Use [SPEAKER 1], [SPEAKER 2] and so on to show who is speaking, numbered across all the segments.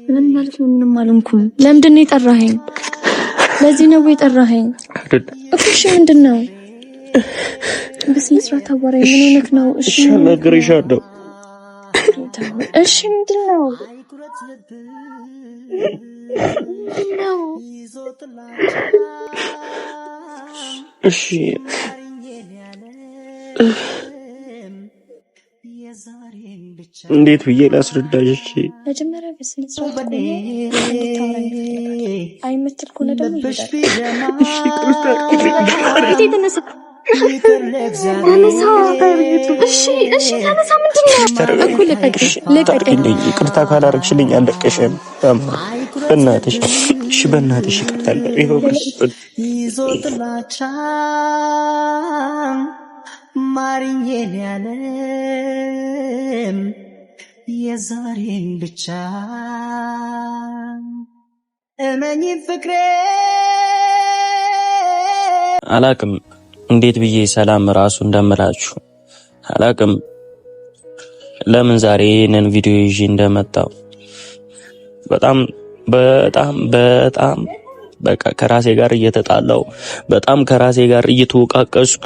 [SPEAKER 1] ምን ማለት ነው? ምንም አልንኩም። ለምንድን ነው የጠራኸኝ? ለዚህ ነው የጠራኸኝ እኮ። እሺ ምንድነው? በስነ ስርዓት አወራኝ። ምን ሆነክ ነው? እሺ ነግሬሻለሁ። እሺ ምንድነው?
[SPEAKER 2] እሺ እንዴት ብዬ ላስረዳሽ?
[SPEAKER 1] መጀመሪያ በስነ ስርዓት አይመችል ከሆነ ደግሞ
[SPEAKER 2] ይቅርታ ካላረግሽልኝ አለቀሽም። በእናትሽ እሺ፣ በእናትሽ ይቅርታ ማርዬን ያለም የዛሬን ብቻ እመኝ ፍቅሬ።
[SPEAKER 3] አላቅም እንዴት ብዬ ሰላም ራሱ እንደምላችሁ አላቅም። ለምን ዛሬ ይሄንን ቪዲዮ ይዤ እንደመጣው በጣም በቃ ከራሴ ጋር እየተጣላው በጣም ከራሴ ጋር እየተወቃቀስኩ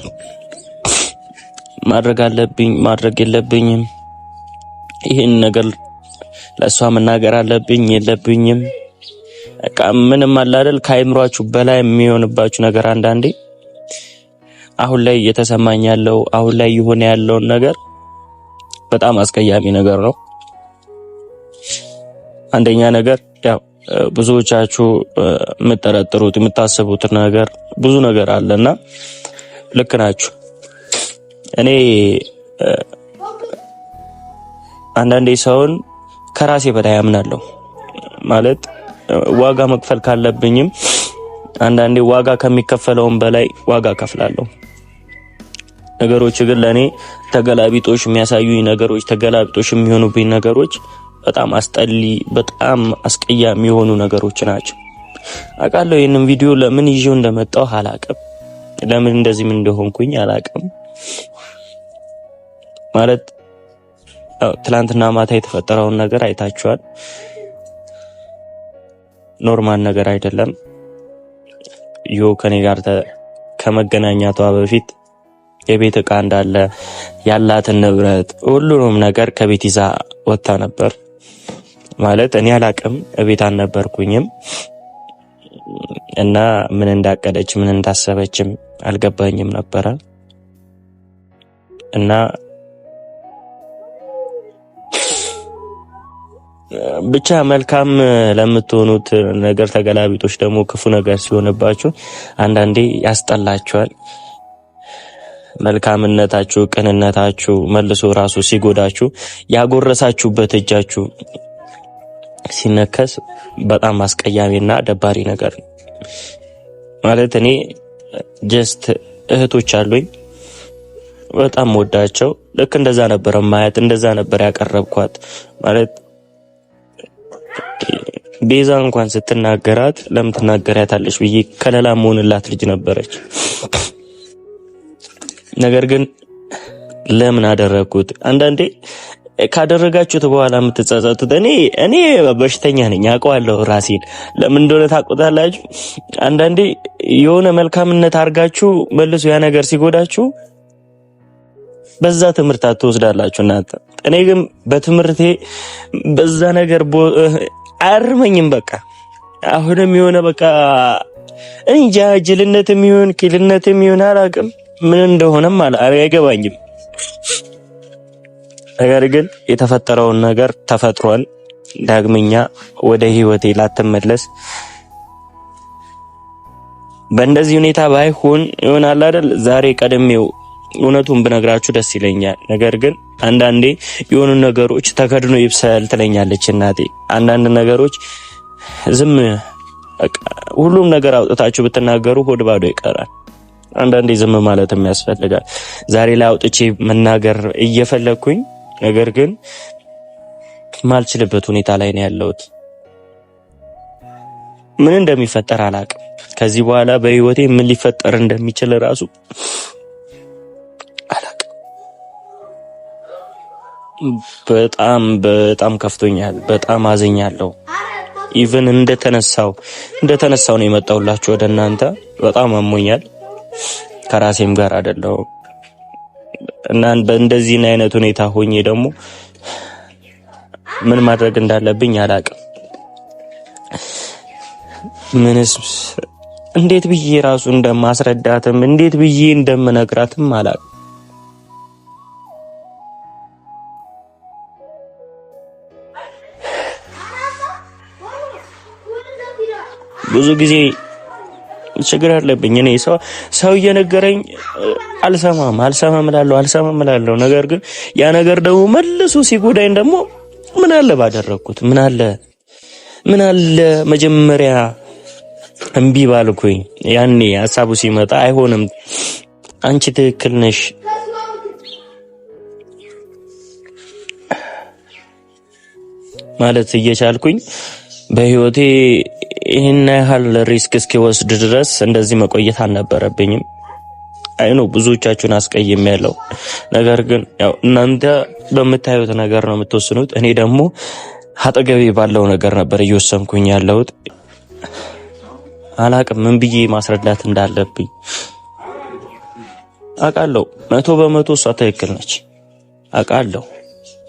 [SPEAKER 3] ማድረግ አለብኝ ማድረግ የለብኝም፣ ይሄን ነገር ለሷ መናገር አለብኝ የለብኝም፣ በቃ ምንም አለ አይደል ከአይምሯችሁ በላይ የሚሆንባችሁ ነገር አንዳንዴ አሁን ላይ እየተሰማኝ ያለው አሁን ላይ ይሆነ ያለውን ነገር በጣም አስቀያሚ ነገር ነው። አንደኛ ነገር ያው ብዙዎቻችሁ የምትጠረጥሩት የምታስቡት ነገር ብዙ ነገር አለና ልክ ናችሁ። እኔ አንዳንዴ ሰውን ከራሴ በላይ አምናለሁ ማለት ዋጋ መክፈል ካለብኝም አንዳንዴ ዋጋ ከሚከፈለውም በላይ ዋጋ ከፍላለሁ። ነገሮች ግን ለኔ ተገላቢጦሽ የሚያሳዩኝ ነገሮች ተገላቢጦሽ የሚሆኑብኝ ነገሮች በጣም አስጠሊ በጣም አስቀያሚ የሆኑ ነገሮች ናቸው። አውቃለሁ ይሄንን ቪዲዮ ለምን ይዤው እንደመጣው አላቅም፣ ለምን እንደዚህ ምን እንደሆንኩኝ አላቅም። ማለት ትላንትና ማታ የተፈጠረውን ነገር አይታችኋል። ኖርማል ነገር አይደለም። ከኔ ጋር ከመገናኛቷ በፊት የቤት ዕቃ እንዳለ ያላትን ንብረት ሁሉንም ነገር ከቤት ይዛ ወጣ ነበር። ማለት እኔ አላቅም እቤት አልነበርኩኝም እና ምን እንዳቀደች ምን እንዳሰበችም አልገባኝም ነበር። እና ብቻ መልካም ለምትሆኑት ነገር ተገላቢጦች ደግሞ ክፉ ነገር ሲሆንባችሁ አንዳንዴ ያስጠላችኋል። መልካምነታችሁ ቅንነታችሁ መልሶ ራሱ ሲጎዳችሁ ያጎረሳችሁበት እጃችሁ ሲነከስ በጣም አስቀያሚና ደባሪ ነገር ነው። ማለት እኔ ጀስት እህቶች አሉኝ በጣም ወዳቸው ልክ እንደዛ ነበር ማየት እንደዛ ነበር ያቀረብኳት። ማለት ቤዛ እንኳን ስትናገራት ለምን ትናገሪያታለሽ ብዬ ከለላ መሆንላት ልጅ ነበረች። ነገር ግን ለምን አደረኩት? አንዳንዴ ካደረጋችሁት በኋላ የምትጸጸቱት እኔ በሽተኛ ነኝ አውቀዋለሁ ራሴን። ለምን እንደሆነ ታውቁታላችሁ። አንዳንዴ የሆነ መልካምነት አርጋችሁ መልሶ ያ ነገር ሲጎዳችሁ በዛ ትምህርት አትወስዳላችሁ እናንተ። እኔ ግን በትምህርቴ በዛ ነገር አያርመኝም። በቃ አሁንም የሆነ በቃ እንጃ ጅልነትም ይሁን ኪልነትም ይሁን አላውቅም ምን እንደሆነም አይገባኝም። ነገር ግን የተፈጠረውን ነገር ተፈጥሯል። ዳግመኛ ወደ ህይወቴ ላትመለስ በእንደዚህ ሁኔታ ባይሆን ይሆናል አይደል ዛሬ ቀደሜው እውነቱን ብነግራችሁ ደስ ይለኛል። ነገር ግን አንዳንዴ የሆኑ ነገሮች ተከድኖ ይብሰል ትለኛለች እናቴ። አንዳንድ ነገሮች ዝም ሁሉም ነገር አውጥታችሁ ብትናገሩ ሆድ ባዶ ይቀራል። አንዳንዴ ዝም ማለትም ያስፈልጋል። ዛሬ ላይ አውጥቼ መናገር እየፈለኩኝ ነገር ግን ማልችልበት ሁኔታ ላይ ነው ያለሁት። ምን እንደሚፈጠር አላቅም። ከዚህ በኋላ በህይወቴ ምን ሊፈጠር እንደሚችል ራሱ አላቅም። በጣም ከፍቶኛል። በጣም አዘኛለሁ። ኢቭን እንደተነሳው ነው የመጣሁላችሁ ወደ እናንተ። በጣም አሞኛል። ከራሴም ጋር አይደለሁ እና በእንደዚህ አይነት ሁኔታ ሆኜ ደግሞ ምን ማድረግ እንዳለብኝ አላቅም። ምንስ እንዴት ብዬ ራሱ እንደማስረዳትም እንዴት ብዬ እንደምነግራትም አላቅም። ብዙ ጊዜ ችግር አለብኝ እኔ ሰው እየነገረኝ አልሰማም እላለሁ። ነገር ግን ያ ነገር ደግሞ መልሶ ሲጎዳኝ ደግሞ ምን አለ ባደረኩት፣ ምን አለ መጀመሪያ እምቢ ባልኩኝ። ያኔ ሐሳቡ ሲመጣ አይሆንም፣ አንቺ ትክክል ነሽ ማለት እየቻልኩኝ በህይወቴ ይሄን ያህል ሪስክ እስኪወስድ ድረስ እንደዚህ መቆየት አልነበረብኝም። አይኑ ብዙዎቻችሁን አስቀይሜያለሁ። ነገር ግን ያው እናንተ በምታዩት ነገር ነው የምትወስኑት። እኔ ደግሞ አጠገቤ ባለው ነገር ነበር እየወሰንኩኝ ያለሁት። አላቅም ምን ብዬ ማስረዳት እንዳለብኝ አውቃለሁ። 100% እሷ ትክክል ነች አውቃለሁ።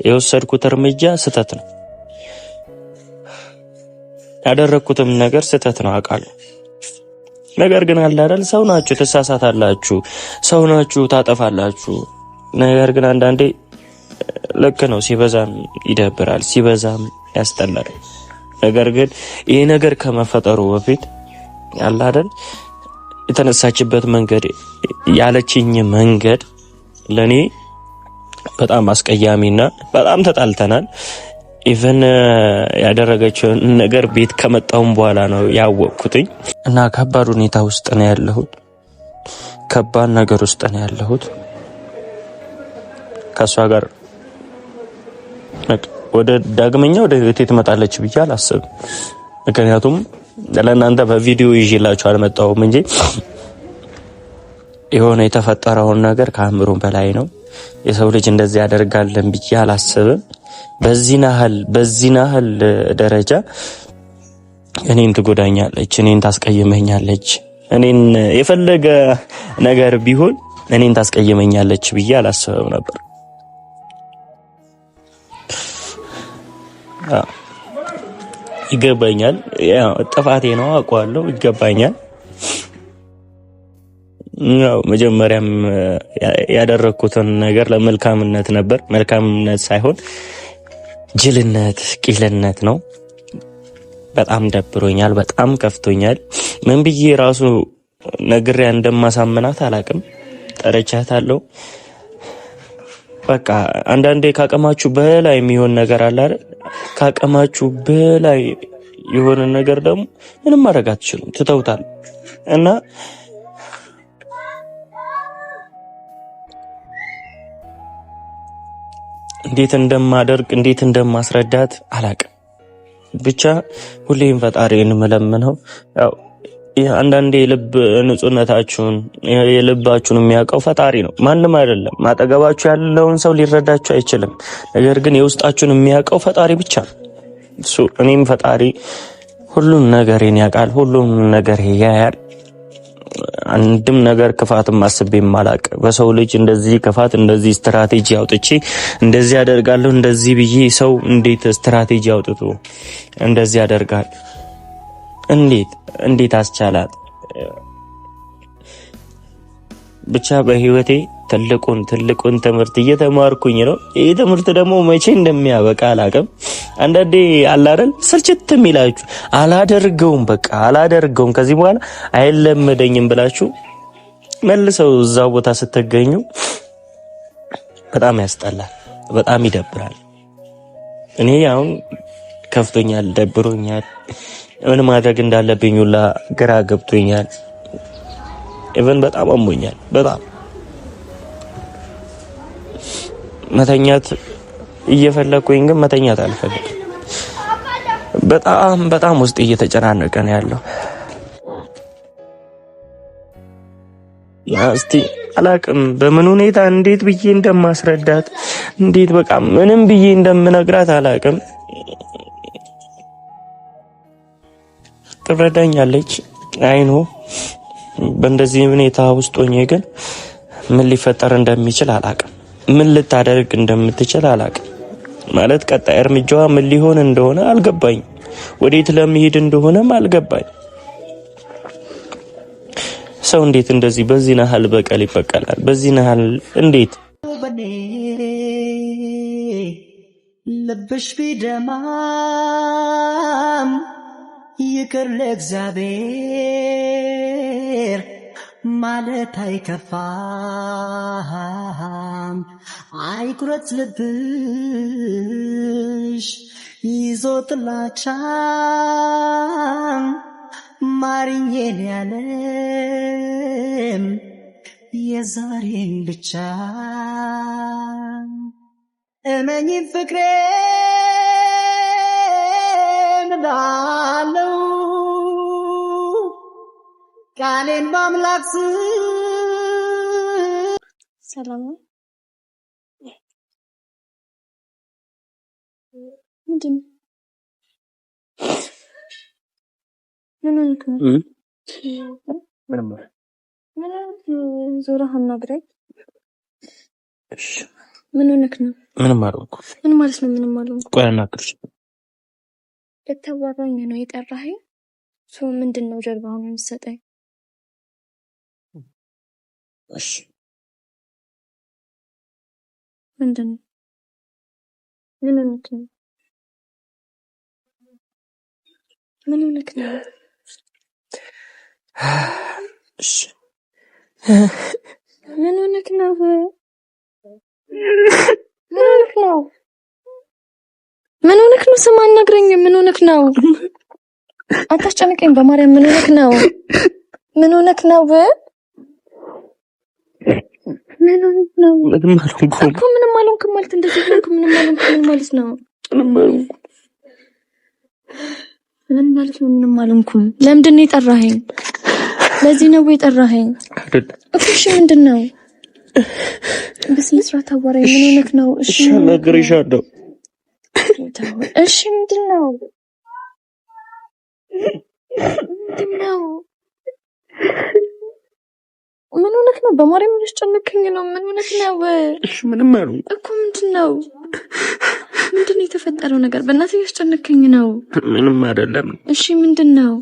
[SPEAKER 3] የወሰድኩት እርምጃ ስህተት ነው፣ ያደረኩትም ነገር ስህተት ነው አውቃለሁ። ነገር ግን አለ አይደል፣ ሰው ናችሁ፣ ትሳሳታላችሁ፣ ሰው ናችሁ፣ ታጠፋላችሁ። ነገር ግን አንዳንዴ ልክ ነው፣ ሲበዛም ይደብራል፣ ሲበዛም ያስጠላል። ነገር ግን ይሄ ነገር ከመፈጠሩ በፊት አለ አይደል፣ የተነሳችበት መንገድ፣ ያለችኝ መንገድ ለኔ በጣም አስቀያሚና በጣም ተጣልተናል። ኢቨን ያደረገችውን ነገር ቤት ከመጣሁም በኋላ ነው ያወቅኩትኝ እና ከባድ ሁኔታ ውስጥ ነው ያለሁት። ከባድ ነገር ውስጥ ነው ያለሁት። ከሷ ጋር ወደ ዳግመኛ ወደ ህይወቴ ትመጣለች ብዬ አላስብም። ምክንያቱም ለእናንተ በቪዲዮ ይዤላችሁ አልመጣሁም እንጂ የሆነ የተፈጠረውን ነገር ከአእምሮ በላይ ነው። የሰው ልጅ እንደዚህ ያደርጋልን ብዬ አላስብም። በዚህ ናህል ደረጃ እኔን ትጎዳኛለች፣ እኔን ታስቀይመኛለች፣ እኔን የፈለገ ነገር ቢሆን እኔን ታስቀይመኛለች ብዬ አላስብም ነበር። ይገባኛል፣ ያው ጥፋቴ ነው አውቀዋለሁ፣ ይገባኛል። ያው መጀመሪያም ያደረኩትን ነገር ለመልካምነት ነበር። መልካምነት ሳይሆን ጅልነት፣ ቂልነት ነው። በጣም ደብሮኛል፣ በጣም ከፍቶኛል። ምን ብዬ ራሱ ነግሬያ እንደማሳምናት አላቅም። ጠርቻታለሁ። በቃ አንዳንዴ ካቀማችሁ በላይ የሚሆን ነገር አለ አይደል? ካቀማችሁ በላይ የሆነ ነገር ደግሞ ምንም ማድረግ አትችሉም፣ ትተውታል። እና እንዴት እንደማደርግ እንዴት እንደማስረዳት አላቅም። ብቻ ሁሌም ፈጣሪን የምለምነው ያው አንዳንዴ የልብ ንጹህነታችሁን የልባችሁን የሚያውቀው ፈጣሪ ነው፣ ማንም አይደለም። ማጠገባችሁ ያለውን ሰው ሊረዳችሁ አይችልም። ነገር ግን የውስጣችሁን የሚያውቀው ፈጣሪ ብቻ ነው። እኔም ፈጣሪ ሁሉም ነገሬን ያውቃል፣ ሁሉም ነገር ያያል። አንድም ነገር ክፋትም አስቤም አላቅ። በሰው ልጅ እንደዚህ ክፋት እንደዚህ ስትራቴጂ አውጥቼ እንደዚህ ያደርጋለሁ እንደዚህ ብዬ ሰው እንዴት ስትራቴጂ አውጥቶ እንደዚህ ያደርጋል? እንዴት አስቻላት? ብቻ በህይወቴ ትልቁን ትምህርት እየተማርኩኝ ነው። ይህ ትምህርት ደግሞ መቼ እንደሚያበቃ አላቅም። አንዳንዴ አላረል ስልችት የሚላችሁ አላደርገውም ከዚህ በኋላ አይለመደኝም ብላችሁ መልሰው እዛው ቦታ ስትገኙ በጣም ያስጠላል፣ በጣም ይደብራል። እኔ አሁን ከፍቶኛል፣ ደብሮኛል። ምን ማድረግ እንዳለብኝ ሁላ ግራ ገብቶኛል። ኢቨን በጣም አሞኛል። በጣም መተኛት እየፈለኩኝ ግን መተኛት አልፈልግም። በጣም ውስጥ እየተጨናነቀ ነው ያለው። እስቲ አላቅም በምን ሁኔታ እንዴት ብዬ እንደማስረዳት እንዴት በቃ ምንም ብዬ እንደምነግራት አላቅም። ትረዳኛለች አይኖ በእንደዚህ ሁኔታ ውስጥ ሆኜ ግን ምን ሊፈጠር እንደሚችል አላቅም። ምን ልታደርግ እንደምትችል አላቅም። ማለት ቀጣይ እርምጃዋ ምን ሊሆን እንደሆነ አልገባኝ። ወዴት ለመሄድ እንደሆነም አልገባኝ። ሰው እንዴት እንደዚህ በዚህ ነሃል በቀል ይበቀላል? በዚህ ነሃል እንዴት
[SPEAKER 4] ልብሽ ቢደማም ይቅር ለእግዚአብሔር ማለት አይከፋም። አይቁረጥ ልብሽ ይዞ ጥላቻም ማርኜን ያለም የዛሬን ብቻ እመኝ ፍቅሬን እላለሁ ቃሌን በአምላክ
[SPEAKER 1] ሰላም ምንድን ምን ሆነህ ነው?
[SPEAKER 3] ምንም
[SPEAKER 1] ዞረህ አናግረኝ።
[SPEAKER 3] እሺ
[SPEAKER 1] ምን ሆነህ ነው?
[SPEAKER 3] ምንም አልሆንኩም።
[SPEAKER 1] ምን ማለት ነው ምንም አልሆንኩም?
[SPEAKER 3] ቆይ አናግርሽ።
[SPEAKER 1] ልታዋራኝ ነው የጠራኸኝ? ሰው ምንድን ነው ጀርባህን የምትሰጠኝ?
[SPEAKER 3] እሺ
[SPEAKER 1] ምንድን ነው? ምን ሆነህ ነው? ምን ሆነህ ነው?
[SPEAKER 3] እሺ
[SPEAKER 1] ምን ሆነህ ነው? ምን ሆነህ ነው? ምን ሆነህ ነው? ስማ አናግረኝ። ምን ሆነህ ነው? አታስጨንቀኝ በማርያም። ምን ሆነህ ነው? ምን ሆነህ ነው? ምን ሆነህ ነው?
[SPEAKER 3] ምንም አልሆንኩም
[SPEAKER 1] እኮ ምንም አልሆንኩም ማለት እንደዚህ ሆንኩ። ምንም አልሆንኩም ምን ማለት ነው?
[SPEAKER 3] ምንም አልሆንኩም።
[SPEAKER 1] ምን ማለት ነው? ምንም አልሆንኩም። ለምንድን ነው የጠራኸኝ? ለዚህ ነው የጠራኸኝ እኮ። እሺ ምንድን ነው? በስነ ስርዓት አዋራኝ። ምን ሆነህ ነው?
[SPEAKER 3] እሺ አናግርሻለሁ።
[SPEAKER 1] እሺ ምንድን ነው? ምንድን ነው? ምን ሆነህ ነው? በማርያም ያስጨነቀኝ ነው። ምን ሆነህ ነው?
[SPEAKER 3] እሺ ምንም አልሆንኩም
[SPEAKER 1] እኮ። ምንድን ነው? ምንድን ነው የተፈጠረው ነገር? በእናትህ ያስጨነቀኝ ነው።
[SPEAKER 3] ምንም አይደለም።
[SPEAKER 1] እሺ ምንድን ነው?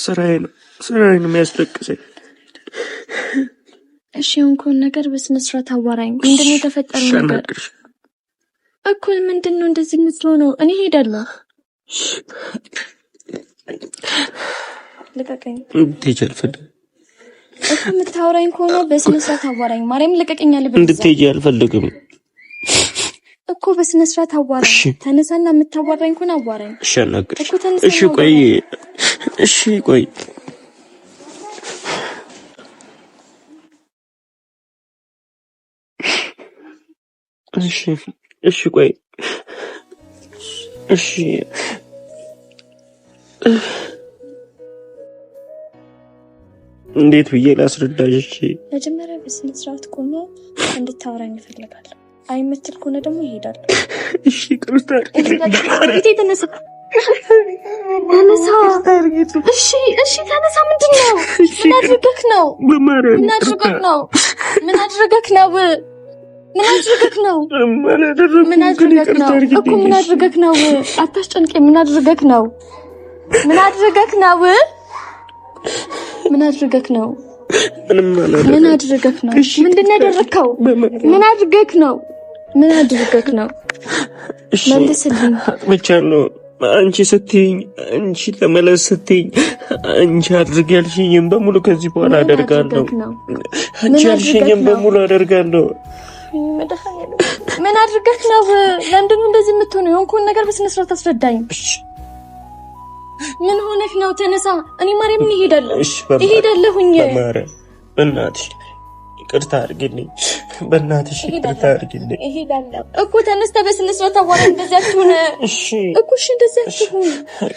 [SPEAKER 3] ስራዬ ነው የሚያስለቅሰኝ።
[SPEAKER 1] እሺ የሆንከውን ነገር በስነ ስርዓት አዋራኝ። ምንድን ነው የተፈጠረው ነገር እኮ? ምንድን ነው እንደዚህ የምትሆነው? እኔ ሄዳለሁ። ልቀቀኝ።
[SPEAKER 3] እንድትሄጂ አልፈልግም
[SPEAKER 1] እኮ። የምታወራኝ ከሆነ በስነ ስርዓት አዋራኝ። ማርያም ልቀቀኝ አልበለዚያ።
[SPEAKER 3] እንድትሄጂ አልፈልግም
[SPEAKER 1] እኮ። በስነ ስርዓት አዋራኝ። ተነሳና የምታዋራኝ ከሆነ አዋራኝ።
[SPEAKER 3] እሺ አናግርሽ።
[SPEAKER 1] እኮ ተነሳ።
[SPEAKER 3] እሺ ቆይ እሺ ቆይ እሺ ቆይ እሺ እንዴት ብዬ ላስረዳሽ? እሺ
[SPEAKER 1] መጀመሪያ በስነ ስርዓት ቆመ እንድታወራኝ እፈልጋለሁ። አይመትል ከሆነ ደግሞ ይሄዳል።
[SPEAKER 3] እሺ ቅርታ
[SPEAKER 1] ተነሳ። እሺ ተነሳ። ምንድን ነው? ምን አድርገህ ነው? ምን አድርገህ ነው? ምን አድርገህ ነው? ምን አድርገህ ነው? ምን አድርገህ ነው እኮ? ምን አድርገህ ነው? አታስጨንቀኝ። ምን አድርገህ ነው? ምን አድርገህ ነው? ምን አድርገህ ነው? ምን አድርገህ ነው? ምንድን ነው ያደረግከው? ምን አድርገህ ነው? ምን አድርገህ ነው? መልስልኝ።
[SPEAKER 3] አጥፍቻለሁ። አንቺ ስትይኝ፣ አንቺ ተመለስ ስትይኝ፣ አንቺ አድርግ ያልሽኝም በሙሉ ከዚህ በኋላ አደርጋለሁ። አንቺ ያልሽኝም በሙሉ አደርጋለሁ።
[SPEAKER 1] ምን አድርገህ ነው? ለምንድን ነው እንደዚህ የምትሆነው? የሆንኩን ነገር በስነ ስርዓት አስረዳኝ። ምን ሆነህ ነው? ተነሳ። እኔ ማርያም እሄዳለሁ። እሄዳለሁኝ።
[SPEAKER 3] በእናትሽ ይቅርታ አድርጊልኝ። በእናትሽ ይቅርታ አድርጊልኝ።
[SPEAKER 1] እሄዳለሁ እኮ። ተነስተህ በስነ ስርዓት አዋራኝ። እንደዚህ አትሁን እኮ። እሺ እንደዚህ አትሁን።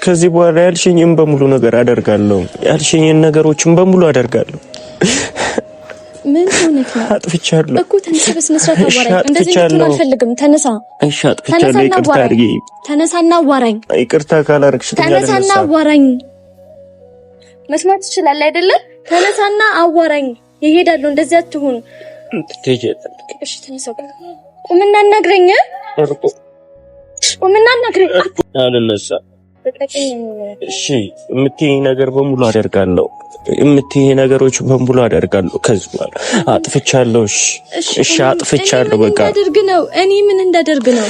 [SPEAKER 3] ከዚህ በኋላ ያልሽኝም በሙሉ ነገር አደርጋለሁ። ያልሽኝን ነገሮችን በሙሉ አደርጋለሁ።
[SPEAKER 1] ምን ሆነክ ነው?
[SPEAKER 2] አጥፍቻለሁ
[SPEAKER 1] እኮ ተነሳ፣ በስነ ስርዓት አዋራኝ። እንደዚህ እንድትሆን አልፈልግም። ተነሳ።
[SPEAKER 2] እሺ አጥፍቻለሁ። ይቅርታ አድርጊ።
[SPEAKER 1] ተነሳና አዋራኝ።
[SPEAKER 2] ይቅርታ ካላረግሽ
[SPEAKER 1] ተነሳና አዋራኝ። መስማት ትችላለህ አይደለ? ተነሳና አዋራኝ። ይሄዳለሁ። እንደዚህ አትሁን። እሺ ተነሳ። ቁምና አናግረኝ። ቁምና አናግረኝ።
[SPEAKER 2] አልነሳ። እሺ የምትይኝ ነገር በሙሉ አደርጋለሁ። የምትይኝ ነገሮች በሙሉ አደርጋለሁ። ከዚህ በኋላ አጥፍቻለሁ። እሺ አጥፍቻለሁ። በቃ
[SPEAKER 1] እኔ ምን እንዳደርግ ነው?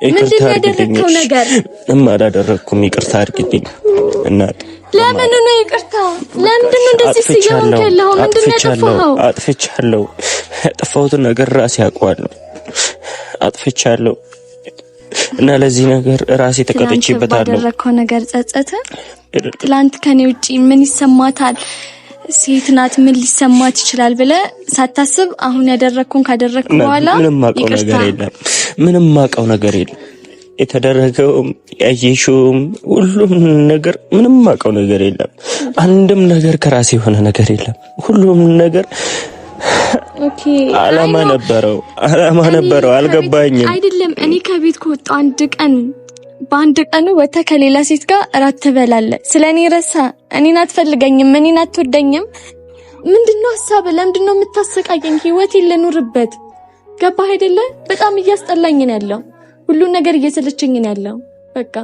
[SPEAKER 1] ምንድን ነው ያደረግከው ነገር?
[SPEAKER 2] አላደረኩም። ይቅርታ አድርግልኝ እናት።
[SPEAKER 1] ለምን ነው ይቅርታ? ለምንድን ነው እንደዚህ ሲያወራ ያለው? ምንድን ነው ያጠፋኸው?
[SPEAKER 2] አጥፍቻለሁ። ያጠፋሁትን ነገር ራሴ አውቀዋለሁ። አጥፍቻለሁ እና ለዚህ ነገር ራሴ ተቀጥቼበታለሁ።
[SPEAKER 1] ያደረግከው ነገር ጸጸተ? ትላንት ከኔ ውጪ ምን ይሰማታል? ሴት ናት፣ ምን ሊሰማት ይችላል ብለህ ሳታስብ አሁን ያደረግከውን ካደረግክ በኋላ
[SPEAKER 2] ምንም ማውቀው ነገር የለም። ምንም ማውቀው ነገር የለም። የተደረገውም ያየሽውም ሁሉም ነገር ምንም ማውቀው ነገር የለም። አንድም ነገር ከራሴ የሆነ ነገር የለም። ሁሉም ነገር አላማ ነበረው። አልገባኝም።
[SPEAKER 1] አይደለም እኔ ከቤት ከወጣሁ በአንድ ቀን ወጥተህ ከሌላ ሴት ጋር እራት ትበላለህ። ስለኔ ረሳ። እኔን አትፈልገኝም፣ እኔን አትወደኝም። ምንድነው ሐሳብ? ለምንድነው የምታሰቃየኝ? ህይወቴን ልኑርበት። ገባህ አይደለ? በጣም እያስጠላኝ ነው ያለው። ሁሉን ነገር እየሰለቸኝ ነው ያለው። በቃ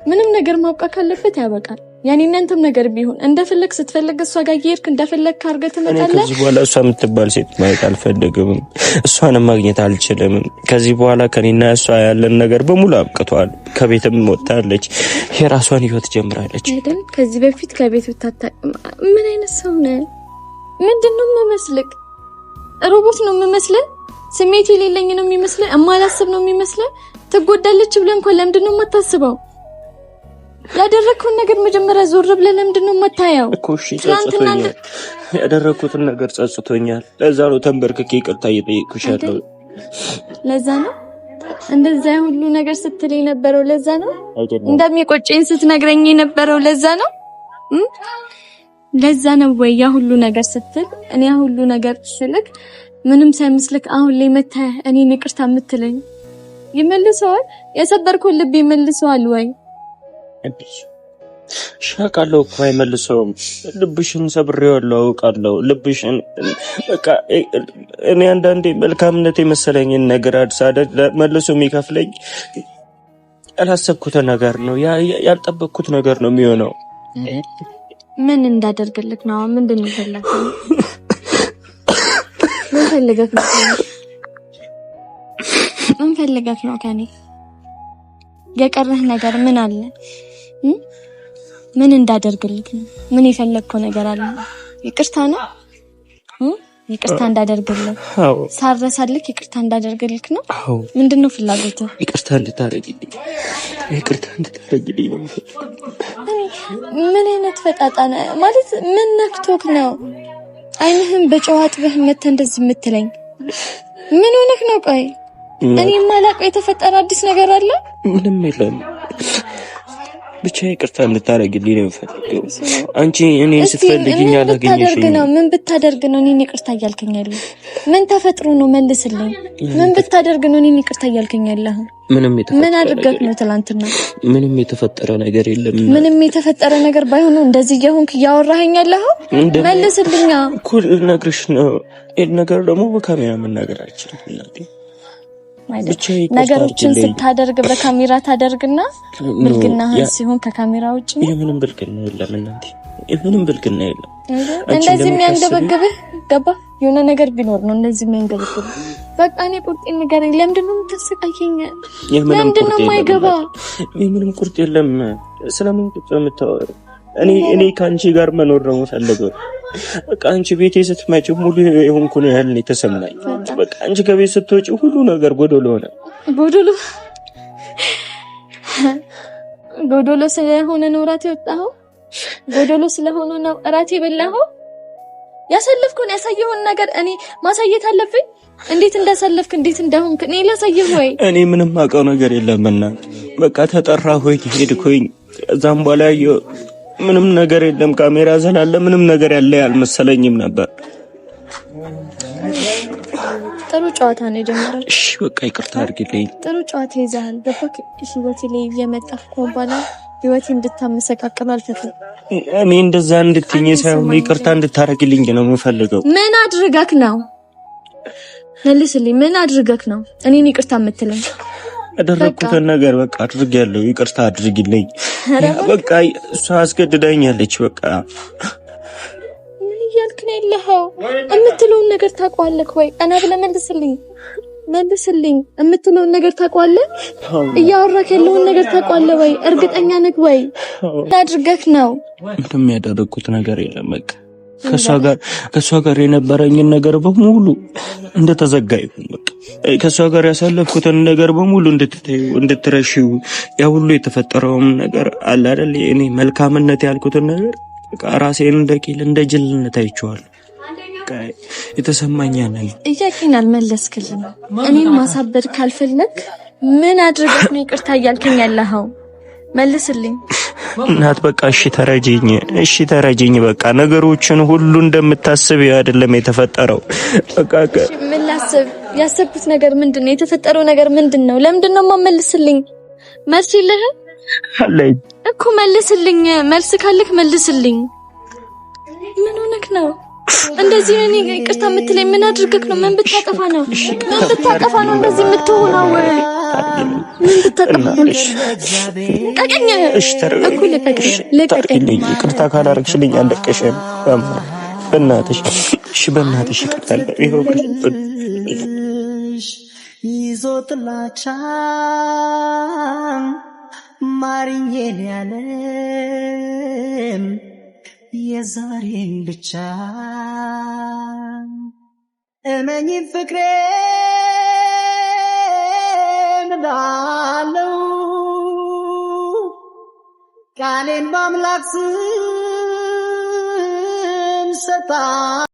[SPEAKER 1] ምንም ነገር ማውቃት ካለበት ያበቃል። ያኔ እናንተም ነገር ቢሆን እንደፈለግ ስትፈልግ እሷ ጋር እየሄድክ እንደፈለግ ካርገህ ትመጣለህ።
[SPEAKER 2] ከዚህ በኋላ እሷ የምትባል ሴት ማየት አልፈልግም። እሷንም ማግኘት አልችልም። ከዚህ በኋላ ከኔና እሷ ያለን ነገር በሙሉ አብቅቷል። ከቤትም ወጣለች፣ የራሷን ህይወት ጀምራለች።
[SPEAKER 1] አይደል? ከዚህ በፊት ከቤት ወጣታ ምን አይነት ሰው ነህ? ምንድነው የምመስልህ? ሮቦት ነው የምመስልህ? ስሜት የሌለኝ ነው የሚመስልህ? እማላስብ ነው የሚመስልህ? ትጎዳለች ብለህ እንኳን ለምንድነው የማታስበው? ያደረኩት ነገር መጀመሪያ ዞር ብለህ ለምንድነው የማታየው?
[SPEAKER 2] እኮ እሺ ጸጽቶኛል። ያደረኩትን ነገር ጸጽቶኛል። ለዛ ነው ተንበርክኬ ይቅርታ እየጠየቅኩሽ ያለው።
[SPEAKER 1] ለዛ ነው እንደዛ ሁሉ ነገር ስትል የነበረው። ለዛ ነው እንደሚቆጨኝ ስትነግረኝ የነበረው። ለዛ ነው ወይ ያ ሁሉ ነገር ስትል እኔ ያ ሁሉ ነገር ስልክ ምንም ሳይመስልክ አሁን ላይ መታህ እኔን ይቅርታ የምትለኝ? ይመልሰዋል? የሰበርከው ልብ ይመልሰዋል ወይ?
[SPEAKER 2] ሻቃለው እኮ አይመልሰውም። ልብሽን ሰብሬዋለሁ፣ አውቃለሁ። ልብሽን በቃ እኔ አንዳንዴ መልካምነት የመሰለኝን ነገር አድሳደድ መልሶ የሚከፍለኝ ያላሰብኩት ነገር ነው፣ ያልጠበቅኩት ነገር ነው የሚሆነው።
[SPEAKER 1] ምን እንዳደርግልክ ነው? ምንድን ነው ፈለከው? ምን ፈልገክ ነው? ምን ፈልገክ ነው ከኔ? የቀረህ ነገር ምን አለ? ምን እንዳደርግልክ ነው? ምን የፈለግከው ነገር አለ? ይቅርታ ነው? ይቅርታ እንዳደርግልክ?
[SPEAKER 2] አዎ።
[SPEAKER 1] ሳረሳልክ ይቅርታ እንዳደርግልክ ነው?
[SPEAKER 2] አዎ።
[SPEAKER 1] ምንድነው ፍላጎትህ?
[SPEAKER 2] ይቅርታ እንድታረግልኝ ነው።
[SPEAKER 1] ምን አይነት ፈጣጣ ነህ? ማለት ምን ነክቶክ ነው? አይንህም በጨዋጥበህ መተህ እንደዚህ የምትለኝ ምን ሆነክ ነው? ቆይ እኔ ማላውቀው የተፈጠረ አዲስ ነገር አለ?
[SPEAKER 2] ምንም የለም። ብቻ ይቅርታ እንድታረግልኝ ነው የምፈልገው። አንቺ እኔን ስትፈልጊኝ አላገኘሽኝም።
[SPEAKER 1] ምን ብታደርግ ነው እኔን ይቅርታ እያልከኝ ያለህ? ምን ተፈጥሮ ነው? መልስልኝ። ምን ብታደርግ ነው እኔን ይቅርታ እያልከኝ ያለህ? ምን አድርገህ ነው? ትላንትና
[SPEAKER 2] ምንም የተፈጠረ ነገር የለም።
[SPEAKER 1] ምንም የተፈጠረ ነገር ባይሆን እንደዚህ እየሆንክ እያወራኸኝ ያለህ? መልስልኝ
[SPEAKER 2] እኮ ልነግርሽ ነው። ይሄን ነገር ደግሞ በካሜራ መናገር አልችልም እናቴ።
[SPEAKER 1] ነገሮችን ስታደርግ በካሜራ ታደርግና ብልግናህን ሲሆን ከካሜራ ውጪ
[SPEAKER 2] ምንም ብልግና የለም እናቴ። ምንም ብልግና የለም።
[SPEAKER 1] እንደዚህ የሚያንገበግብህ ገባ? የሆነ ነገር ቢኖር ነው እንደዚህ የሚያንገበግብህ። በቃ እኔ ቁርጤን ንገረኝ። ለምንድን ነው የምታሰቃየኝ? ለምንድን ነው የማይገባ?
[SPEAKER 2] ምንም ቁርጥ የለም። ስለምን ቁርጥ የምታወራው? እኔ ከአንቺ ጋር መኖር ነው የምፈልገው። በቃ አንቺ ቤቴ ስትመጪ ሙሉ የሆንኩ ነው ያህል የተሰማኝ። በቃ አንቺ ከቤት ስትወጪ ሁሉ ነገር ጎዶሎ ሆነ።
[SPEAKER 1] ጎዶሎ ስለሆነ ነው እራት የወጣኸው? ጎዶሎ ስለሆነ ነው እራት የበላኸው? ያሳለፍከውን ያሳየውን ነገር እኔ ማሳየት አለብኝ? እንዴት እንዳሳለፍክ እንዴት እንደሆንክ እኔ ላሳየህ ወይ?
[SPEAKER 2] እኔ ምንም አውቀው ነገር የለምና በቃ ተጠራሁኝ፣ ሄድኩኝ። እዛም በኋላ ምንም ነገር የለም። ካሜራ ስላለ ምንም ነገር ያለ አልመሰለኝም ነበር።
[SPEAKER 1] ጥሩ ጨዋታ ነው የጀመረው።
[SPEAKER 3] እሺ በቃ ይቅርታ አድርግልኝ።
[SPEAKER 1] ጥሩ ጨዋታ ይዘሃል። ገባክ? ህይወቴ ላይ እየመጣህ በኋላ ህይወቴ እንድታመሰቃቅል አልፈለኩም።
[SPEAKER 3] እኔ እንደዛ እንድትኝ ሳይሆን ይቅርታ እንድታረግልኝ ነው የምፈልገው።
[SPEAKER 1] ምን አድርገክ ነው? መልስልኝ። ምን አድርገክ ነው እኔን ይቅርታ የምትለኝ?
[SPEAKER 3] ያደረኩትን ነገር በቃ አድርጌያለሁ። ይቅርታ አድርግልኝ። በቃ እሷ አስገድዳኛለች። በቃ
[SPEAKER 1] ምን እያልክ ነው ያለኸው? የምትለውን ነገር ታውቀዋለህ ወይ? ቀና ብለህ መልስልኝ። የምትለውን ነገር ታውቀዋለህ? እያወራክ ያለውን ነገር ታውቀዋለህ ወይ? እርግጠኛ ነህ ወይ? አድርገክ ነው?
[SPEAKER 3] ምንም ያደረኩት ነገር የለም። በቃ ከሷ ጋር የነበረኝን ነገር በሙሉ እንደተዘጋ ይሁን። በቃ ከሷ ጋር ያሳለፍኩትን ነገር በሙሉ እንድትረሺው ያ ሁሉ የተፈጠረውም ነገር አለ አይደል? እኔ መልካምነት ያልኩትን ነገር በቃ ራሴን እንደ ጅልነት አይቼዋለሁ። የተሰማኛል።
[SPEAKER 1] ጥያቄን አልመለስክልኝ። እኔን ማሳበድ ካልፈለግ ምን አድርገህ ነው ይቅርታ እያልከኝ ያለኸው? መልስልኝ።
[SPEAKER 3] እናት በቃ እሺ ተረጂኝ። በቃ ነገሮችን ሁሉ እንደምታስብ አይደለም የተፈጠረው። በቃ
[SPEAKER 1] ምን ላስብ? ያሰብኩት ነገር ምንድነው? የተፈጠረው ነገር ምንድነው? ለምንድነው የማመልስልኝ? መልስ የለህም
[SPEAKER 3] አለኝ
[SPEAKER 1] እኮ መልስልኝ። መልስ ካለክ መልስልኝ። ምን ሆነክ ነው እንደዚህ እኔ ይቅርታ የምትለኝ? ምን አድርገክ ነው? ምን ብታጠፋ ነው እንደዚህ የምትሆነው? ምን ብታጠፋ ነው? ቀቀኝ እኮ ለቀቀኝ።
[SPEAKER 3] ይቅርታ ካላረግሽልኝ አለቀሽም። በእናትሽ እሺ፣ በእናትሽ ይቅርታ ይሄው
[SPEAKER 4] ይዞ ጥላቻ ማርኜን ያለም የዛሬን ብቻ እመኝ ፍቅሬ ምናለው ቃሌን በአምላክ ስም ሰጣ